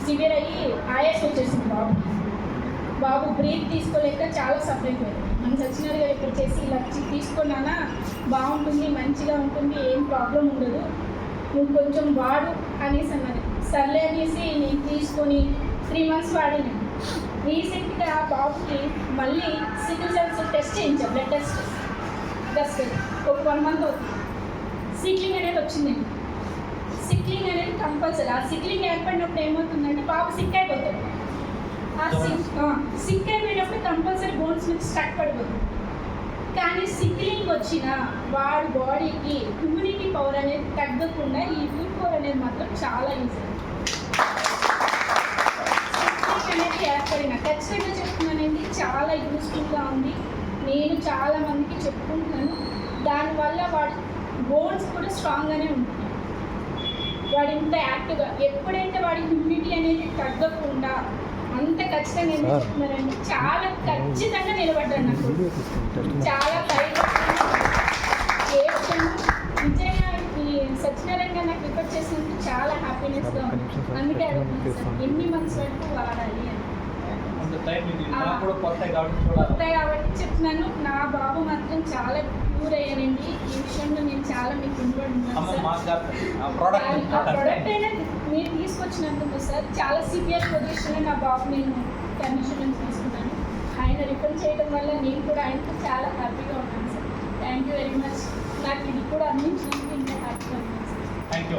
Severe అయ్యి ఆయాస్ వచ్చేసింది బాబు breath తీసుకోలేక చాలా సఫర్ అయిపోయింది. మనం సచ్చినారు గారు ఇక్కడ చేసి ఇలా తీసుకున్నానా బాగుంటుంది, మంచిగా ఉంటుంది, ఏం ప్రాబ్లం ఉండదు, నువ్వు కొంచెం వాడు అనేసి అన్నది. సర్లే అనేసి నేను తీసుకొని 3 months వాడినాను. రీసెంట్గా బాబుకి మళ్ళీ సికిల్ సెల్స్ టెస్ట్ చేయించాం, బ్లడ్ టెస్ట్ ఒక 1 month అవుతుంది. సిక్లింగ్ అనేది వచ్చిందండి. సిక్లింగ్ అనేది కంపల్సరీ. ఆ సిక్లింగ్ ఏర్పడినప్పుడు ఏమవుతుందంటే బాబు సిక్ అయిపోతాడు. ఆ సిక్ అయిపోయినప్పుడు కంపల్సరీ బోన్స్ మీద స్టక్ పడిపోతుంది. కానీ సిక్లింగ్ వచ్చిన వాడి బాడీకి ఇమ్యూనిటీ పవర్ అనేది తగ్గకుండా ఈ V4 అనేది మాత్రం చాలా యూజ్ అవుతుంది. సిక్లింగ్ అనేది ఏర్పడిన ఖచ్చితంగా చెప్తున్నానండి, చాలా యూస్ఫుల్గా ఉంది. నేను చాలా మందికి చెప్పుకుంటున్నాను. దానివల్ల వాడి బోన్స్ కూడా స్ట్రాంగ్గానే ఉంటుంది. వాడు ఇంత యాక్టివ్గా ఎప్పుడైతే వాడి ఇమ్యూనిటీ అనేది తగ్గకుండా అంత ఖచ్చితంగా ఏం చెప్తున్నారండి, చాలా ఖచ్చితంగా నిలబడ్డాను. నాకు చాలా నిజంగా ఈ సత్యనారాయణ నాకు రిపోర్ట్ చేసినందుకు చాలా హ్యాపీనెస్గా ఉంది. అందుకే ఎన్ని మంత్స్ వరకు వాడాలి అని కొత్త కాబట్టి చెప్తున్నాను. నా బాబు మాత్రం చాలా ప్యూర్ అయ్యానండి. ఈ విషయంలో నేను చాలా మీకు ఆ ప్రోడక్ట్ అయినా మీరు తీసుకొచ్చినందుకు సార్ చాలా సివియర్ పొజిషన్లో నా బాబు నేను కండిషన్ తీసుకున్నాను. ఆయన రిఫర్ చేయడం వల్ల నేను కూడా ఆయనతో చాలా హ్యాపీగా ఉన్నాను sir. Thank you very much. నాకు ఇది కూడా అందించినందుకు ఇంకా హ్యాపీగా ఉన్నాను సార్. Thank you.